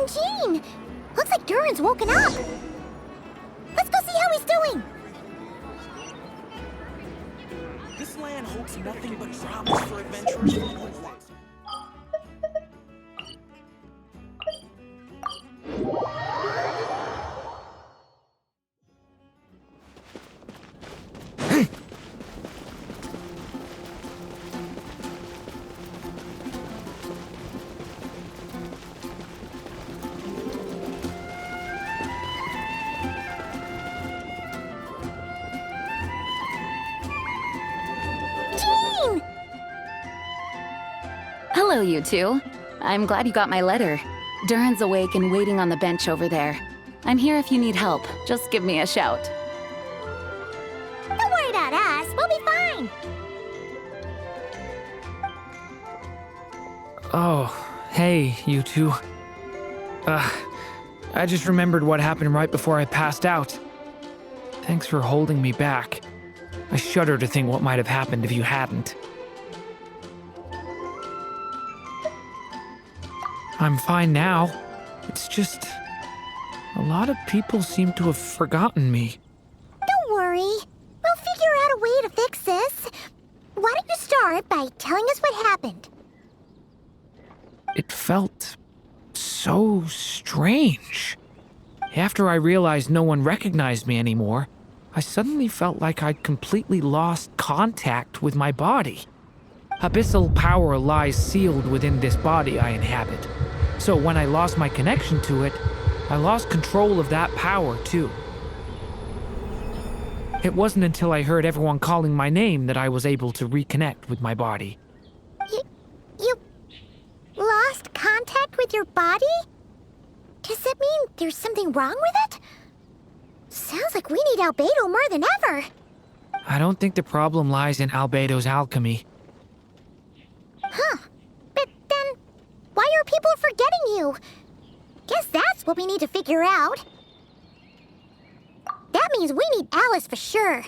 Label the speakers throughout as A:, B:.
A: Gene! Looks like Durin's woken up. Let's go see how he's doing.
B: This land holds nothing but promise for adventurers who want.
A: Gene!
C: Hello, you two. I'm glad you got my letter. Durin's awake and waiting on the bench over there. I'm here if you need help. Just give me a shout.
A: Don't worry about us. We'll be fine.
D: Oh, hey, you two. I just remembered what happened right before I passed out. Thanks for holding me back. I shudder to think what might have happened if you hadn't. I'm fine now. It's just... a lot of people seem to have forgotten me.
A: Don't worry. We'll figure out a way to fix this. Why don't you start by telling us what happened?
D: It felt so strange. After I realized no one recognized me anymore, I suddenly felt like I'd completely lost contact with my body. Abyssal power lies sealed within this body I inhabit. So when I lost my connection to it, I lost control of that power too. It wasn't until I heard everyone calling my name that I was able to reconnect with my body.
A: You lost contact with your body? Does that mean there's something wrong with it? Sounds like we need Albedo more than ever.
D: I don't think the problem lies in Albedo's alchemy.
A: Huh. But then, why are people forgetting you? Guess that's what we need to figure out. That means we need Alice for sure.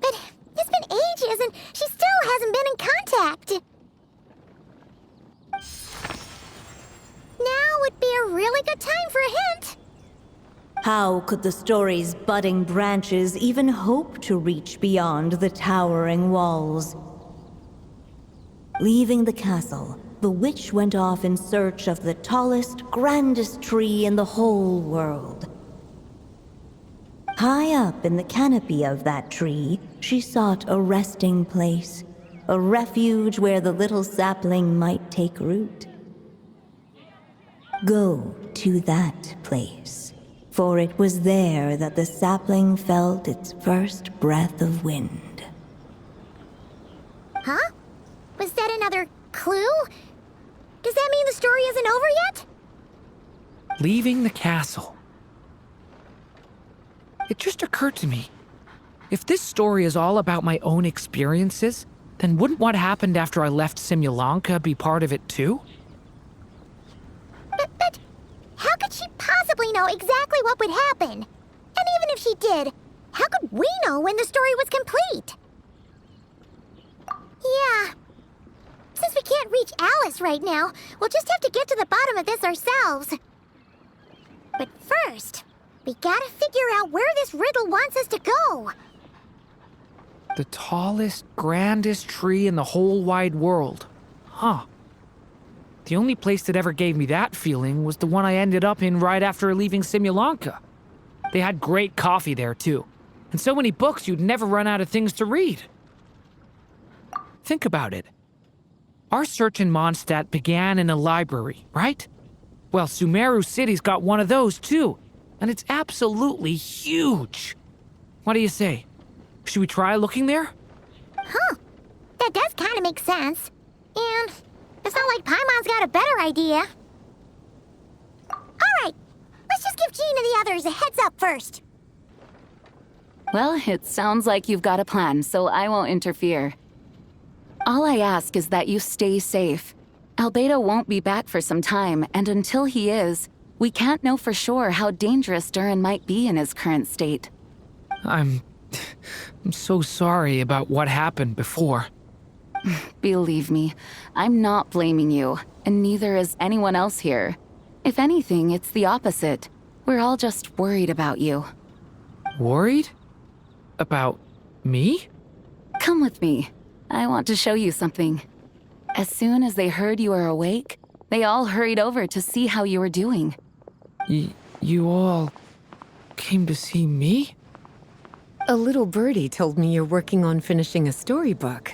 A: But it's been ages and she still hasn't been in contact. Now would be a really good time for a hint.
E: How could the story's budding branches even hope to reach beyond the towering walls? Leaving the castle, the witch went off in search of the tallest, grandest tree in the whole world. High up in the canopy of that tree, she sought a resting place, a refuge where the little sapling might take root. Go to that place, for it was there that the sapling felt its first breath of wind.
A: Huh? Was that another clue? Does that mean the story isn't over yet?
D: Leaving the castle. It just occurred to me. If this story is all about my own experiences, then wouldn't what happened after I left Simulanka be part of it too?
A: But how could she possibly know exactly what would happen? And even if she did, how could we know when the story was complete? Yeah. Since we can't reach Alice right now, we'll just have to get to the bottom of this ourselves. But first, we gotta figure out where this riddle wants us to go.
D: The tallest, grandest tree in the whole wide world. Huh. The only place that ever gave me that feeling was the one I ended up in right after leaving Simulanka. They had great coffee there too, and so many books you'd never run out of things to read. Think about it. Our search in Mondstadt began in a library, right? Well, Sumeru City's got one of those too, and it's absolutely huge. What do you say? Should we try looking there?
A: Huh. That does kind of make sense. And it's not like Paimon's got a better idea. Alright, let's just give Jean and the others a heads up first.
C: Well, it sounds like you've got a plan, so I won't interfere. All I ask is that you stay safe. Albedo won't be back for some time, and until he is, we can't know for sure how dangerous Durin might be in his current state.
D: I'm so sorry about what happened before.
C: Believe me, I'm not blaming you, and neither is anyone else here. If anything, it's the opposite. We're all just worried about you.
D: Worried? About me?
C: Come with me. I want to show you something. As soon as they heard you were awake, they all hurried over to see how you were doing.
D: You all came to see me?
F: A little birdie told me you're working on finishing a storybook.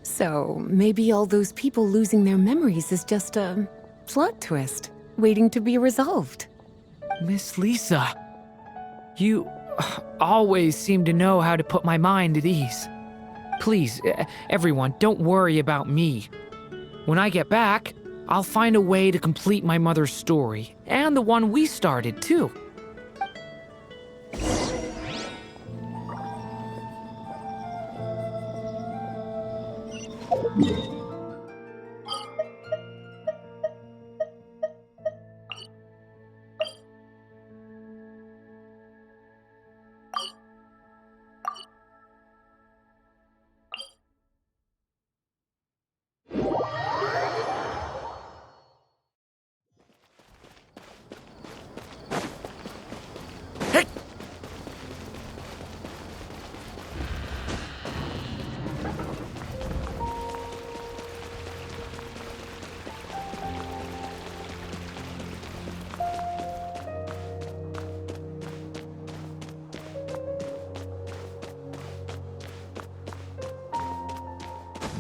F: So maybe all those people losing their memories is just a plot twist, waiting to be resolved.
D: Miss Lisa, you always seem to know how to put my mind at ease. Please, everyone, don't worry about me. When I get back, I'll find a way to complete my mother's story, and the one we started, too.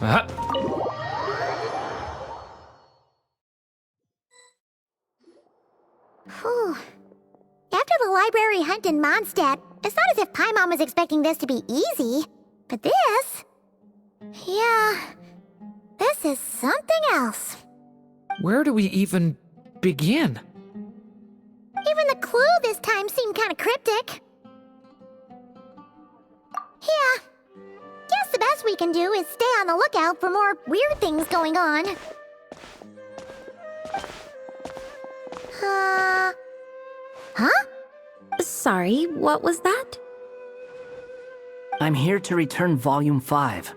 D: Uh,
A: Whew. After the library hunt in Mondstadt, it's not as if Paimon was expecting this to be easy. But this... Yeah... This is something else.
D: where do we even begin?
A: Even the clue this time seemed kind of cryptic. Yeah. Guess the best we can do is stay on the lookout for more weird things going on. Huh?
G: Sorry, what was that?
H: I'm here to return Volume 5.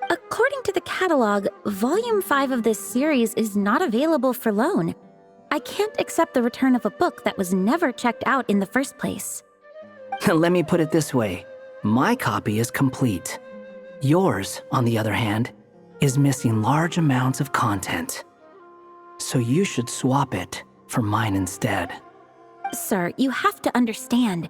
G: According to the catalog, Volume 5 of this series is not available for loan. I can't accept the return of a book that was never checked out in the first place.
H: Let me put it this way. My copy is complete. Yours, on the other hand, is missing large amounts of content. So you should swap it for mine instead.
G: Sir, you have to understand.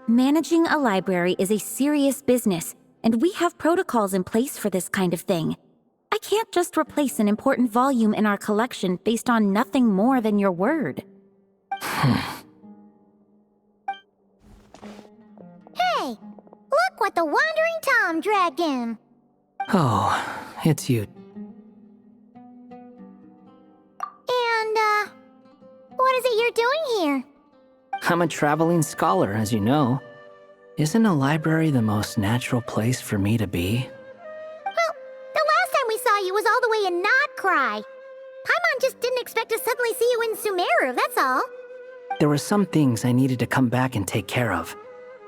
G: Managing a library is a serious business, and we have protocols in place for this kind of thing. I can't just replace an important volume in our collection based on nothing more than your word.
A: Hey! Look what the Wandering Tom dragged in!
H: Oh, it's you.
A: And, what is it you're doing here?
H: I'm a traveling scholar, as you know. Isn't a library the most natural place for me to be?
A: Well, the last time we saw you was all the way in Notcry. Paimon just didn't expect to suddenly see you in Sumeru, that's all.
H: There were some things I needed to come back and take care of.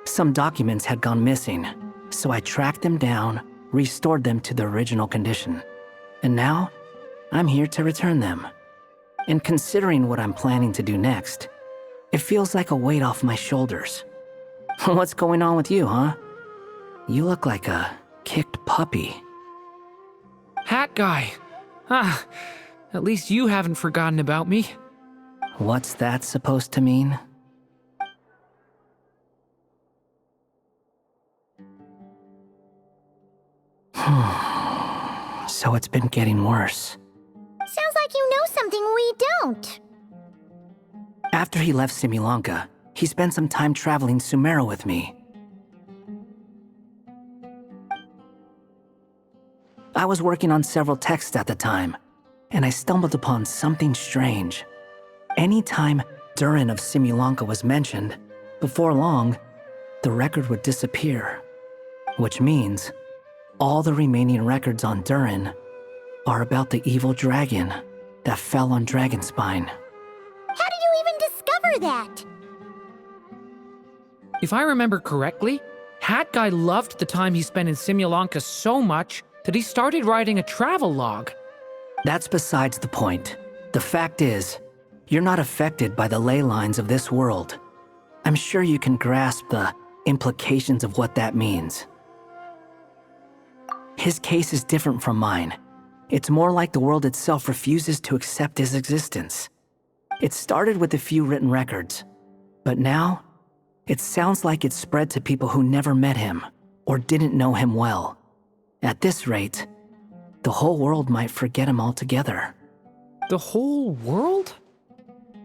H: Some documents had gone missing, so I tracked them down, restored them to their original condition. And now, I'm here to return them. And considering what I'm planning to do next, it feels like a weight off my shoulders. What's going on with you, huh? You look like a kicked puppy.
D: Hat guy. At least you haven't forgotten about me.
H: What's that supposed to mean? So it's been getting worse.
A: Sounds like you know something we don't.
H: After he left Simulanka, he spent some time traveling Sumeru with me. I was working on several texts at the time, and I stumbled upon something strange. Anytime Durin of Simulanka was mentioned, before long, the record would disappear. Which means, all the remaining records on Durin are about the evil dragon that fell on Dragonspine.
A: How did you even discover that?
D: If I remember correctly, Hat Guy loved the time he spent in Simulanka so much that he started writing a travel log.
H: That's besides the point. The fact is, You're not affected by the ley lines of this world. I'm sure you can grasp the implications of what that means. His case is different from mine. It's more like the world itself refuses to accept his existence. It started with a few written records, but now it sounds like it's spread to people who never met him or didn't know him well. At this rate, the whole world might forget him altogether.
D: The whole world?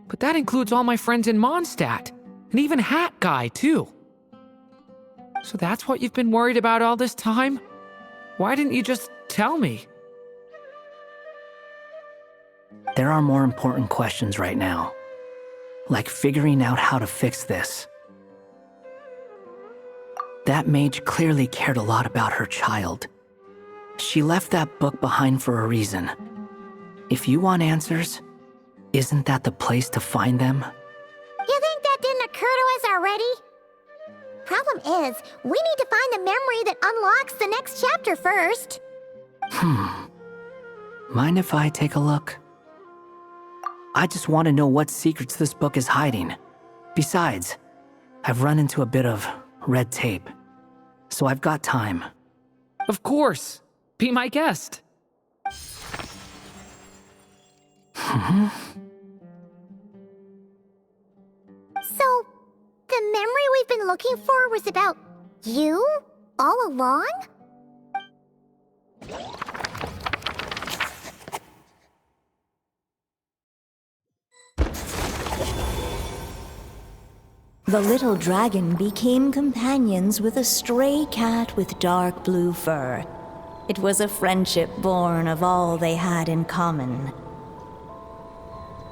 D: But that includes all my friends in Mondstadt, and even Hat Guy, too. So that's what you've been worried about all this time? Why didn't you just tell me?
H: There are more important questions right now, like figuring out how to fix this. That mage clearly cared a lot about her child. She left that book behind for a reason. If you want answers, isn't that the place to find them?
A: You think that didn't occur to us already? Problem is, we need to find the memory that unlocks the next chapter first.
H: Mind if I take a look? I just want to know what secrets this book is hiding. Besides, I've run into a bit of red tape, so I've got time.
D: Of course. Be my guest.
A: So, the memory we've been looking for was about you all along?
E: The little dragon became companions with a stray cat with dark blue fur. It was a friendship born of all they had in common.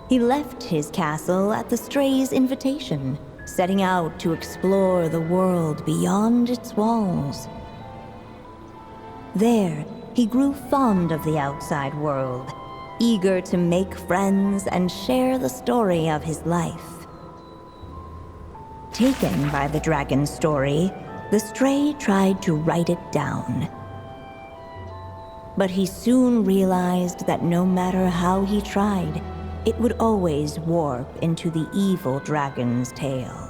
E: He left his castle at the stray's invitation, setting out to explore the world beyond its walls. There, he grew fond of the outside world, eager to make friends and share the story of his life. Taken by the dragon's story, the stray tried to write it down. But he soon realized that no matter how he tried, it would always warp into the evil dragon's tale.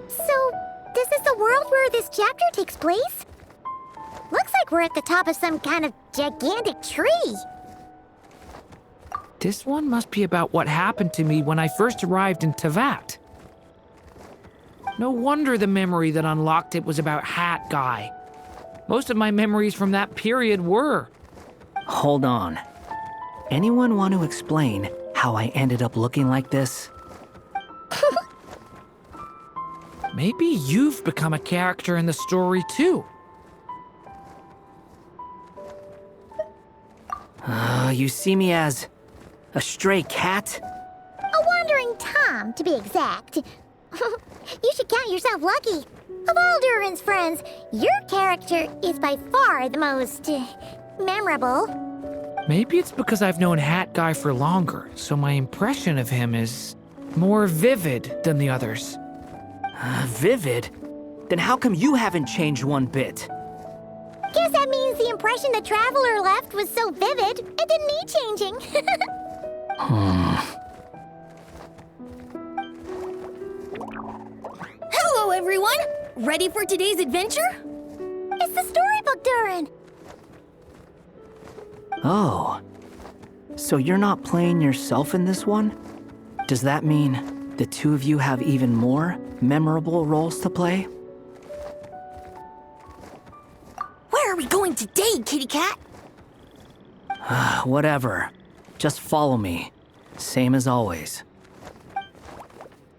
A: So, this is the world where this chapter takes place? Looks like we're at the top of some kind of gigantic tree.
D: This one must be about what happened to me when I first arrived in Tevat. No wonder the memory that unlocked it was about Hat Guy. Most of my memories from that period were.
H: Hold on. Anyone want to explain how I ended up looking like this?
D: Maybe you've become a character in the story too.
H: You see me as a stray cat?
A: A wandering Tom, to be exact. You should count yourself lucky. Of all Durin's friends, your character is by far the most memorable.
D: Maybe it's because I've known Hat Guy for longer, so my impression of him is more vivid than the others.
H: Vivid? Then how come you haven't changed one bit?
A: Guess that means the impression the Traveler left was so vivid, it didn't need changing.
I: Hello, everyone! Ready for today's adventure?
A: It's the storybook, Durin.
H: Oh. So you're not playing yourself in this one? Does that mean the two of you have even more memorable roles to play?
I: Where are we going today, kitty cat?
H: Whatever. Just follow me. Same as always.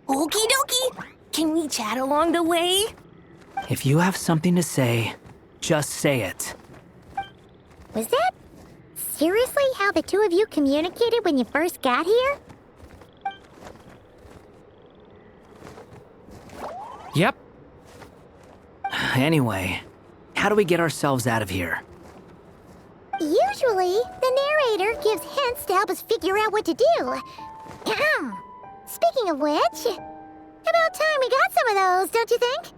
I: Okie dokie! Can we chat along the way?
H: If you have something to say, just say it.
A: Was that seriously how the two of you communicated when you first got here?
D: Yep.
H: Anyway, how do we get ourselves out of here?
A: Usually, the narrator gives hints to help us figure out what to do. Speaking of which, about time we got some of those, don't you think?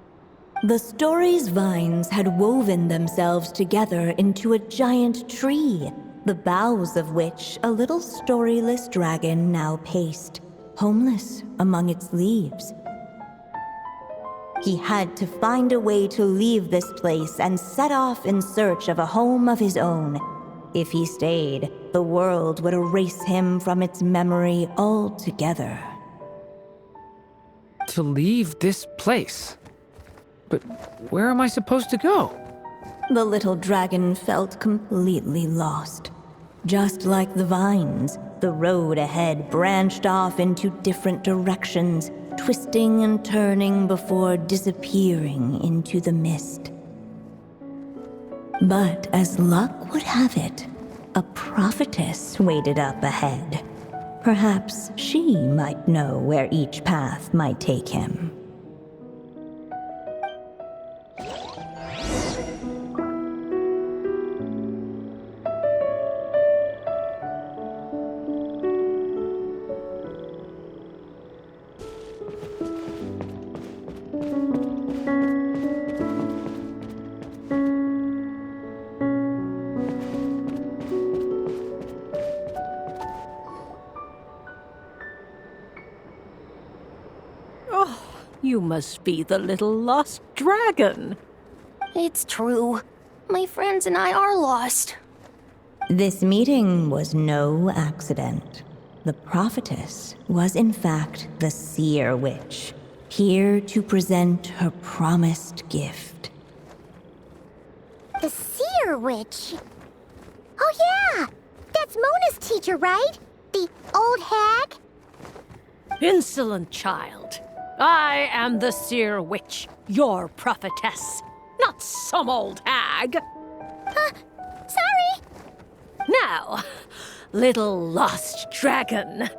E: The story's vines had woven themselves together into a giant tree, the boughs of which a little storyless dragon now paced, homeless among its leaves. He had to find a way to leave this place and set off in search of a home of his own. If he stayed, the world would erase him from its memory altogether.
D: To leave this place? But where am I supposed to go?
E: The little dragon felt completely lost. Just like the vines, the road ahead branched off into different directions, twisting and turning before disappearing into the mist. But as luck would have it, a prophetess waited up ahead. Perhaps she might know where each path might take him.
J: You must be the little lost dragon.
I: It's true. My friends and I are lost.
E: This meeting was no accident. The prophetess was in fact the seer witch, here to present her promised gift.
A: The seer witch? Oh yeah! That's Mona's teacher, right? The old hag?
J: Insolent child. I am the seer witch, your prophetess, not some old hag.
A: Sorry!
J: Now, little lost dragon,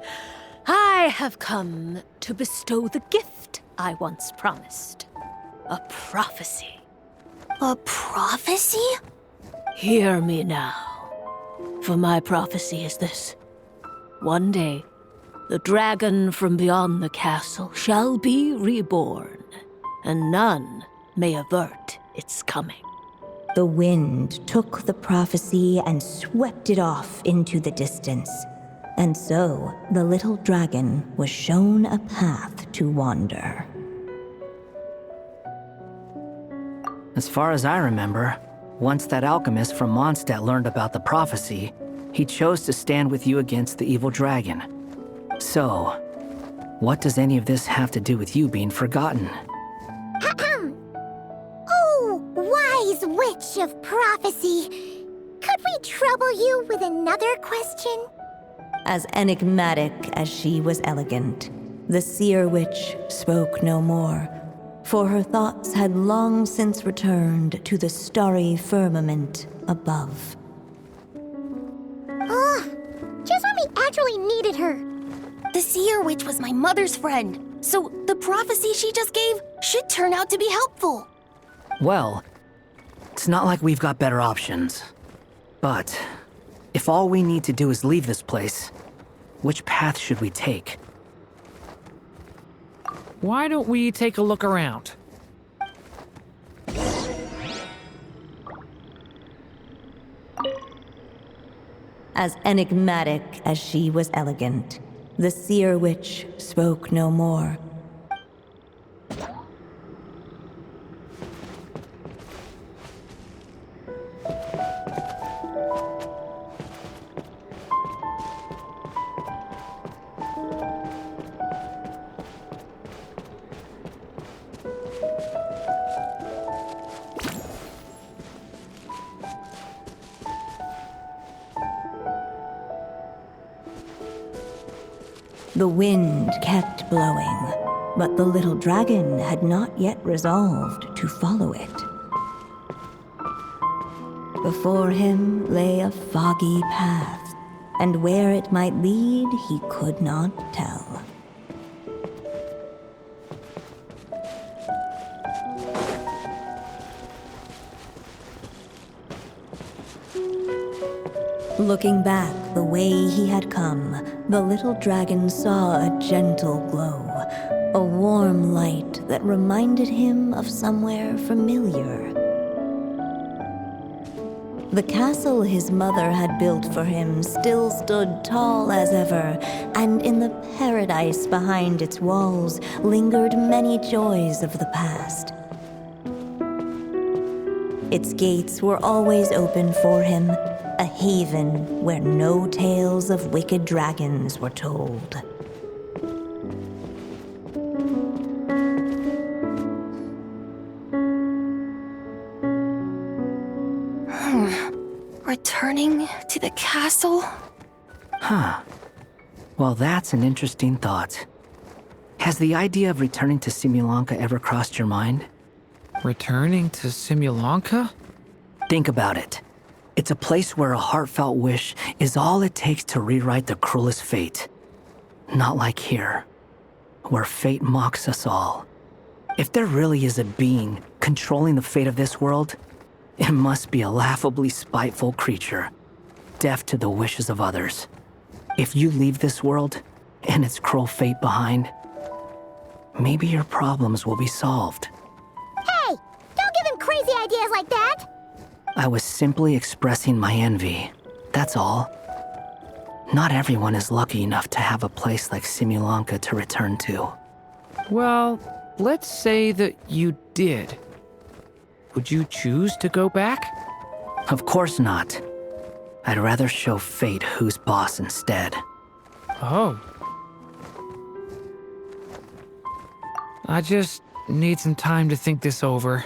J: I have come to bestow the gift I once promised. A prophecy.
I: A prophecy?
J: Hear me now, for my prophecy is this. One day, the dragon from beyond the castle shall be reborn, and none may avert its coming.
E: The wind took the prophecy and swept it off into the distance. And so, the little dragon was shown a path to wander.
H: As far as I remember, once that alchemist from Mondstadt learned about the prophecy, he chose to stand with you against the evil dragon. So, what does any of this have to do with you being forgotten?
A: Oh, wise witch of prophecy! Could we trouble you with another question?
E: As enigmatic as she was elegant, the seer witch spoke no more, for her thoughts had long since returned to the starry firmament above.
A: Just when we actually needed her.
I: The seer witch was my mother's friend, so the prophecy she just gave should turn out to be helpful.
H: Well, it's not like we've got better options. But, if all we need to do is leave this place, which path should we take?
D: Why don't we take a look around?
E: As enigmatic as she was elegant, the seer witch spoke no more. The wind kept blowing, but the little dragon had not yet resolved to follow it. Before him lay a foggy path, and where it might lead he could not tell. Looking back the way he had come, the little dragon saw a gentle glow, a warm light that reminded him of somewhere familiar. The castle his mother had built for him still stood tall as ever, and in the paradise behind its walls lingered many joys of the past. Its gates were always open for him, a haven where no tales of wicked dragons were told.
I: Returning to the castle?
H: Huh. Well, that's an interesting thought. Has the idea of returning to Simulanka ever crossed your mind?
D: Returning to Simulanka?
H: Think about it. It's a place where a heartfelt wish is all it takes to rewrite the cruelest fate. Not like here, where fate mocks us all. If there really is a being controlling the fate of this world, it must be a laughably spiteful creature, deaf to the wishes of others. If you leave this world and its cruel fate behind, maybe your problems will be solved.
A: Hey! Don't give him crazy ideas like that!
H: I was simply expressing my envy, that's all. Not everyone is lucky enough to have a place like Simulanka to return to.
D: Well, let's say that you did. Would you choose to go back?
H: Of course not. I'd rather show fate who's boss instead.
D: Oh. I just need some time to think this over.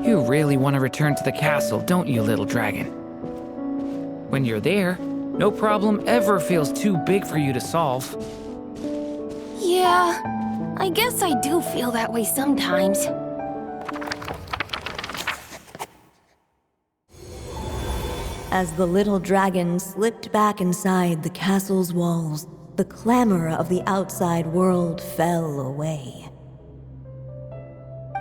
D: You really want to return to the castle, don't you, little dragon? When you're there, no problem ever feels too big for you to solve.
I: Yeah, I guess I do feel that way sometimes.
E: As the little dragon slipped back inside the castle's walls, the clamor of the outside world fell away.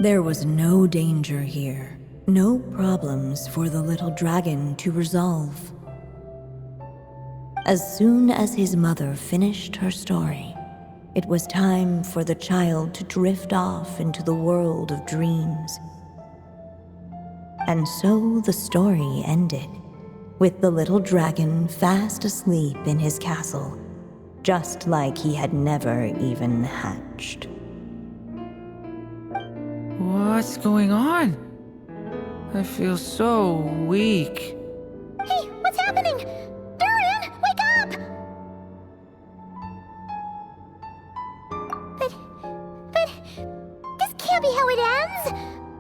E: There was no danger here, no problems for the little dragon to resolve. As soon as his mother finished her story, it was time for the child to drift off into the world of dreams. And so the story ended, with the little dragon fast asleep in his castle, just like he had never even hatched.
D: What's going on? I feel so weak.
A: Hey, what's happening? Durian, wake up! But, this can't be how it ends!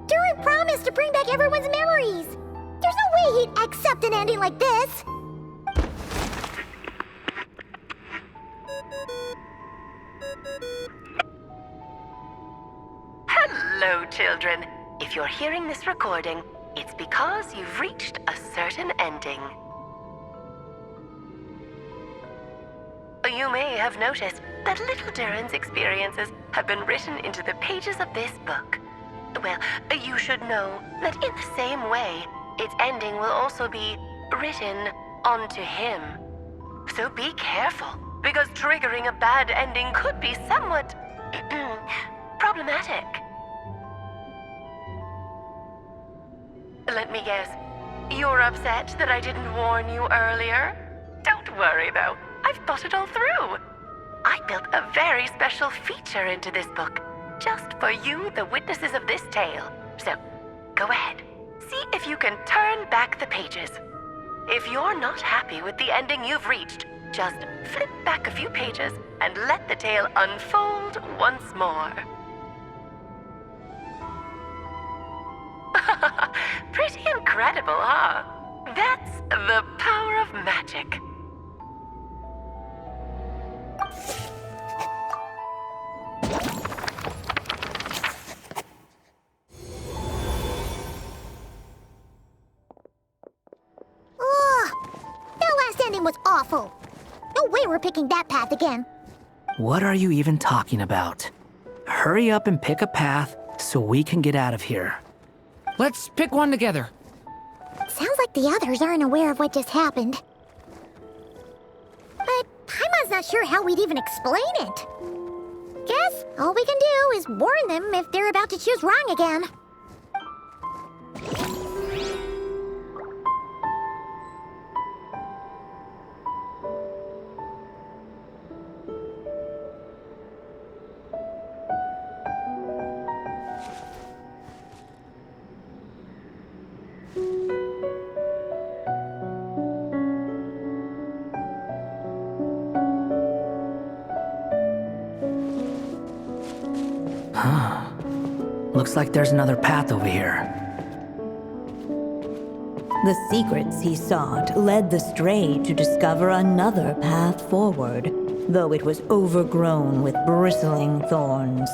A: Durian promised to bring back everyone's memories! There's no way he'd accept an ending like this!
K: Hello, children. If you're hearing this recording, it's because you've reached a certain ending. You may have noticed that little Durin's experiences have been written into the pages of this book. Well, you should know that in the same way, its ending will also be written onto him. So be careful, because triggering a bad ending could be somewhat problematic. Let me guess, you're upset that I didn't warn you earlier? Don't worry though, I've thought it all through. I built a very special feature into this book, just for you, the witnesses of this tale. So, go ahead, see if you can turn back the pages. If you're not happy with the ending you've reached, just flip back a few pages and let the tale unfold once more. Pretty incredible, huh? That's the power of magic.
A: Ugh! That last ending was awful. No way we're picking that path again.
H: What are you even talking about? hurry up and pick a path so we can get out of here.
D: Let's pick one together.
A: Sounds like the others aren't aware of what just happened. But Paimon's not sure how we'd even explain it. Guess all we can do is warn them if they're about to choose wrong again.
H: Looks like there's another path over here.
E: The secrets he sought led the stray to discover another path forward, though it was overgrown with bristling thorns.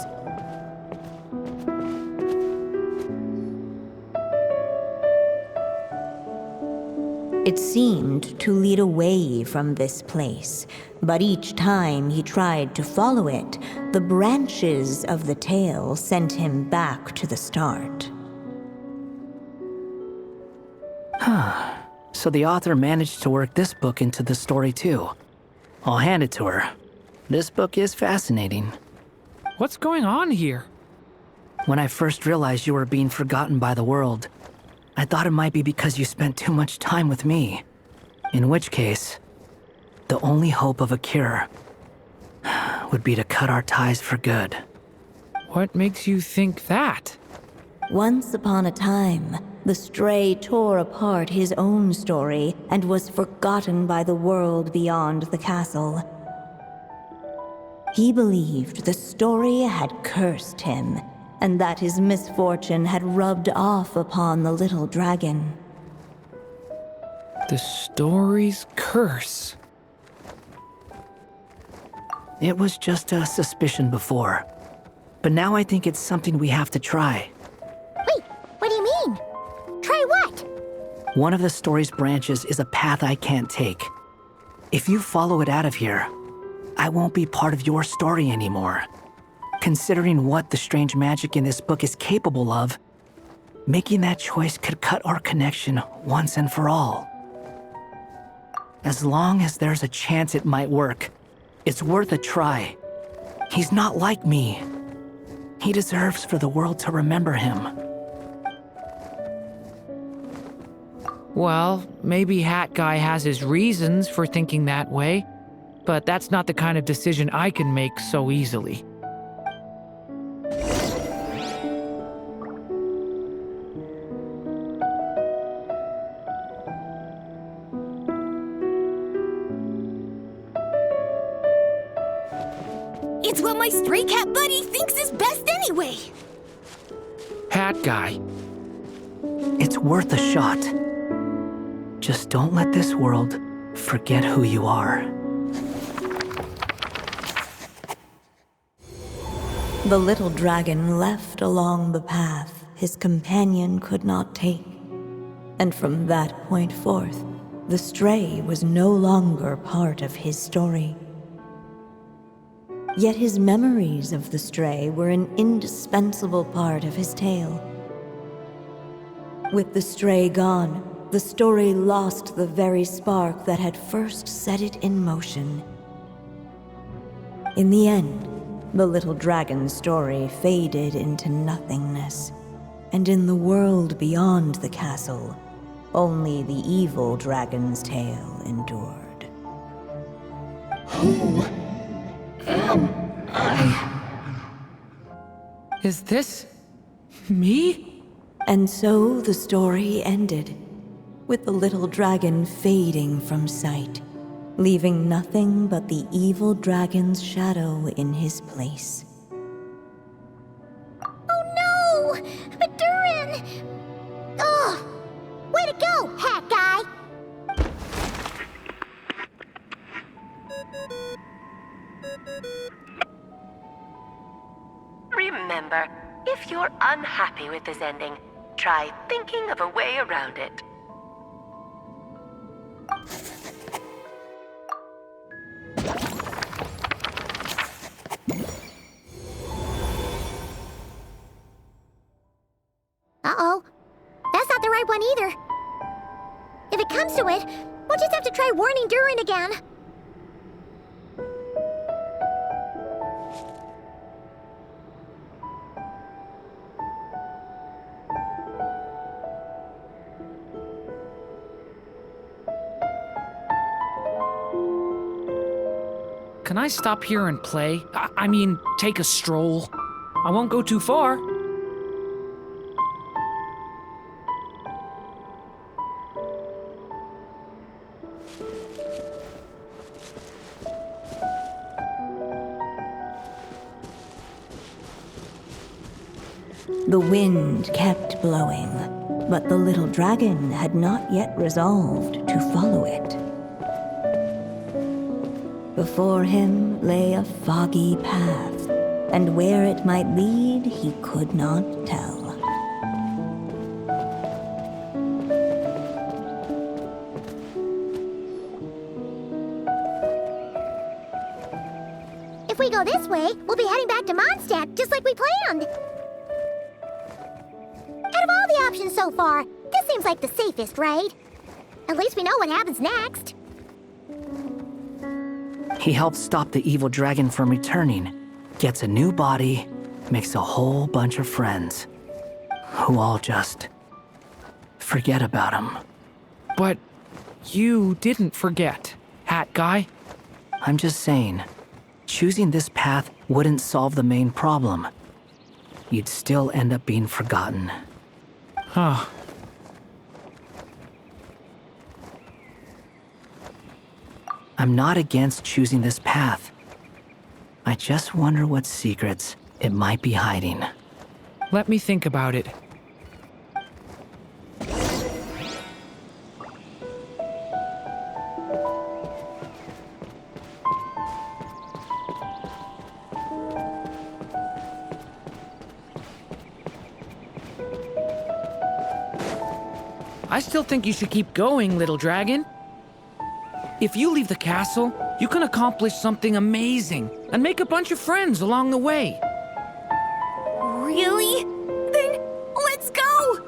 E: It seemed to lead away from this place, but each time he tried to follow it, the branches of the tail sent him back to the start.
H: So the author managed to work this book into the story too. I'll hand it to her. This book is fascinating.
D: What's going on here?
H: When I first realized you were being forgotten by the world, I thought it might be because you spent too much time with me. In which case, the only hope of a cure would be to cut our ties for good.
D: What makes you think that?
E: Once upon a time, the stray tore apart his own story and was forgotten by the world beyond the castle. He believed the story had cursed him, and that his misfortune had rubbed off upon the little dragon.
D: The story's curse.
H: It was just a suspicion before, but now I think it's something we have to try.
A: Wait, what do you mean? Try what?
H: One of the story's branches is a path I can't take. If you follow it out of here, I won't be part of your story anymore. Considering what the strange magic in this book is capable of, making that choice could cut our connection once and for all. As long as there's a chance it might work, it's worth a try. He's not like me. He deserves for the world to remember him.
D: Well, maybe Hat Guy has his reasons for thinking that way, but that's not the kind of decision I can make so easily.
I: It's what my stray cat buddy thinks is best anyway.
D: Hat Guy.
H: It's worth a shot. Just don't let this world forget who you are.
E: The little dragon left along the path his companion could not take. And from that point forth, the stray was no longer part of his story. Yet his memories of the stray were an indispensable part of his tale. With the stray gone, the story lost the very spark that had first set it in motion. In the end, the little dragon's story faded into nothingness, and in the world beyond the castle, only the evil dragon's tale endured.
D: Who am I? Is this me?
E: And so the story ended, with the little dragon fading from sight, leaving nothing but the evil dragon's shadow in his place.
A: Oh no! But Durin! Ugh! Way to go, Hat Guy!
K: Remember, if you're unhappy with this ending, try thinking of a way around it.
A: right one either. If it comes to it, we'll just have to try warning Durin again.
D: Can I stop here and play? I mean, take a stroll. I won't go too far.
E: The wind kept blowing, but the little dragon had not yet resolved to follow it. Before him lay a foggy path, and where it might lead he could not tell.
A: If we go this way, we'll be heading back to Mondstadt, just like we planned. Out of all the options so far, this seems like the safest, right? At least we know what happens next.
H: He helps stop the evil dragon from returning, gets a new body, makes a whole bunch of friends, who all just forget about him.
D: But you didn't forget, Hat Guy.
H: I'm just saying, choosing this path wouldn't solve the main problem. You'd still end up being forgotten.
D: Huh.
H: I'm not against choosing this path. I just wonder what secrets it might be hiding.
D: Let me think about it. I still think you should keep going, little dragon. If you leave the castle, you can accomplish something amazing and make a bunch of friends along the way.
I: Really? Then let's go!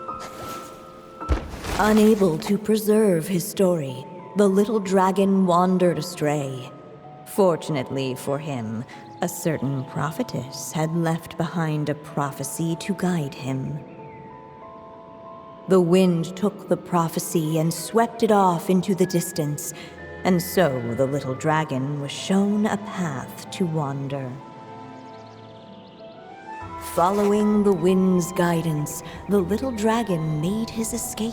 E: Unable to preserve his story, the little dragon wandered astray. Fortunately for him, a certain prophetess had left behind a prophecy to guide him. The wind took the prophecy and swept it off into the distance, and so the little dragon was shown a path to wander. Following the wind's guidance, the little dragon made his escape.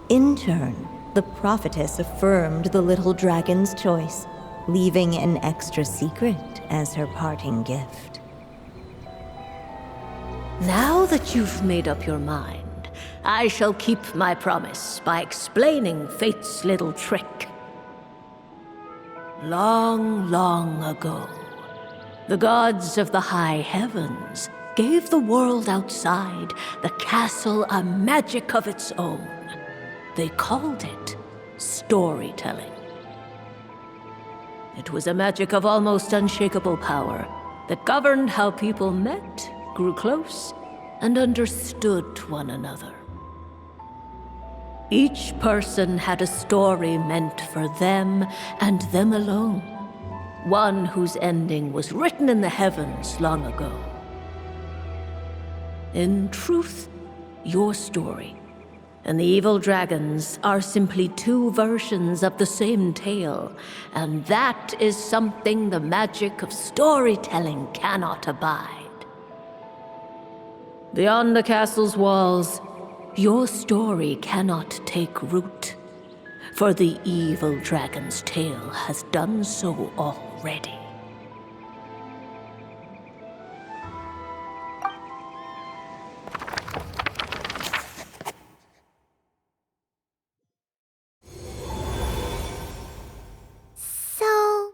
E: In turn, the prophetess affirmed the little dragon's choice, leaving an extra secret as her parting gift.
J: Now that you've made up your mind, I shall keep my promise by explaining fate's little trick. Long, long ago, the gods of the high heavens gave the world outside the castle a magic of its own. They called it storytelling. It was a magic of almost unshakable power that governed how people met, grew close, and understood one another. Each person had a story meant for them and them alone, one whose ending was written in the heavens long ago. In truth, your story and the evil dragons are simply two versions of the same tale, and that is something the magic of storytelling cannot abide. Beyond the castle's walls, your story cannot take root, for the evil dragon's tale has done so already.
A: So,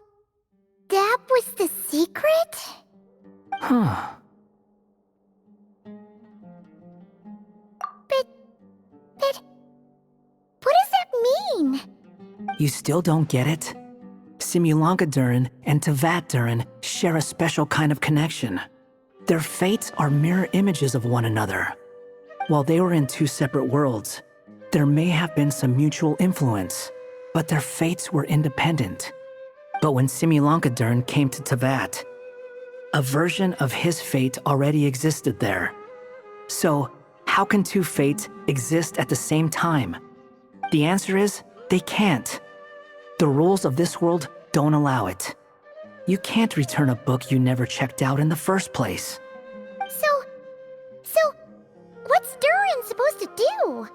A: that was the secret?
H: Huh.
A: But what does that mean?
H: You still don't get it? Simulanka Durin and Tevat Durin share a special kind of connection. Their fates are mirror images of one another. While they were in two separate worlds, there may have been some mutual influence, but their fates were independent. But when Simulankadern came to Tavat, a version of his fate already existed there. So, how can two fates exist at the same time? The answer is, they can't. The rules of this world don't allow it. You can't return a book you never checked out in the first place.
A: So, what's Durin supposed to do?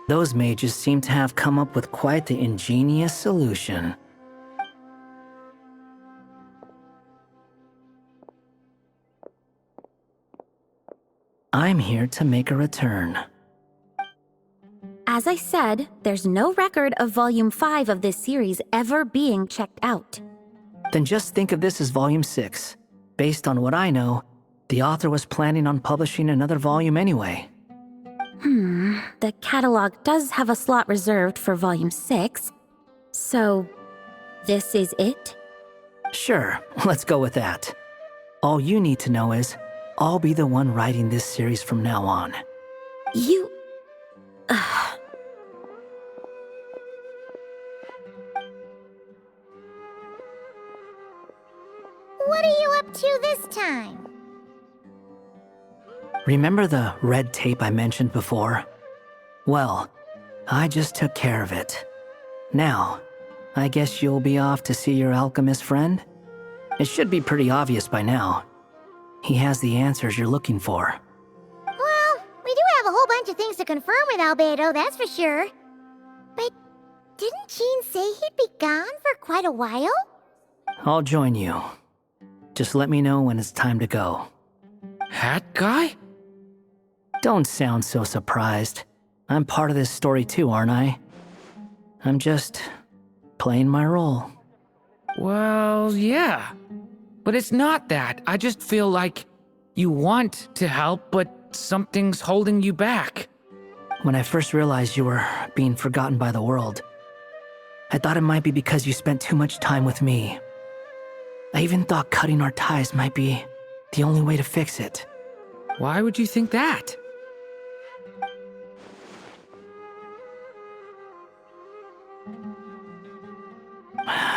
H: Those mages seem to have come up with quite the ingenious solution. I'm here to make a return.
G: As I said, there's no record of Volume 5 of this series ever being checked out.
H: Then just think of this as Volume 6. Based on what I know, the author was planning on publishing another volume anyway.
G: The catalog does have a slot reserved for Volume 6. So, this is it?
H: Sure, let's go with that. All you need to know is, I'll be the one writing this series from now on.
G: You...
A: What are you up to this time?
H: Remember the red tape I mentioned before? Well, I just took care of it. Now, I guess you'll be off to see your alchemist friend? It should be pretty obvious by now. He has the answers you're looking for.
A: Well, we do have a whole bunch of things to confirm with Albedo, that's for sure. But didn't Jean say he'd be gone for quite a while?
H: I'll join you. Just let me know when it's time to go.
D: Hat guy?
H: Don't sound so surprised. I'm part of this story too, aren't I? I'm just playing my role.
D: Well, yeah. But it's not that. I just feel like you want to help, but something's holding you back.
H: When I first realized you were being forgotten by the world, I thought it might be because you spent too much time with me. I even thought cutting our ties might be the only way to fix it.
D: Why would you think that?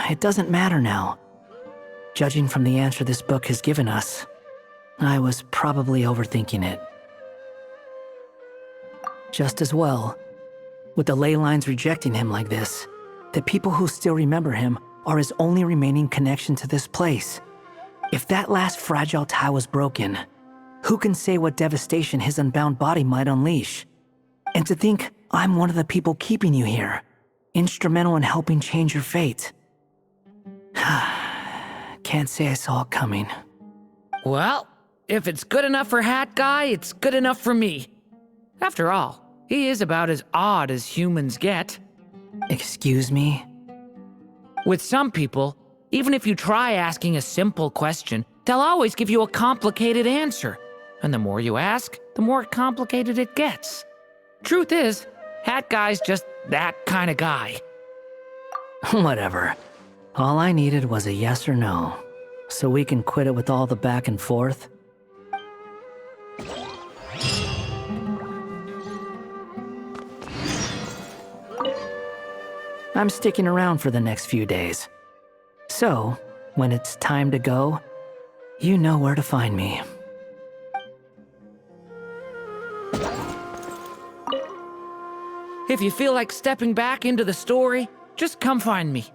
H: It doesn't matter now. Judging from the answer this book has given us, I was probably overthinking it. Just as well, with the ley lines rejecting him like this, the people who still remember him are his only remaining connection to this place. If that last fragile tie was broken, who can say what devastation his unbound body might unleash? And to think I'm one of the people keeping you here, instrumental in helping change your fate. Can't say I saw it coming.
D: Well, if it's good enough for Hat Guy, it's good enough for me. After all, he is about as odd as humans get.
H: Excuse me?
D: With some people, even if you try asking a simple question, they'll always give you a complicated answer. And the more you ask, the more complicated it gets. Truth is, Hat Guy's just that kind of guy.
H: Whatever. All I needed was a yes or no, so we can quit it with all the back and forth. I'm sticking around for the next few days. So, when it's time to go, you know where to find me.
D: If you feel like stepping back into the story, just come find me.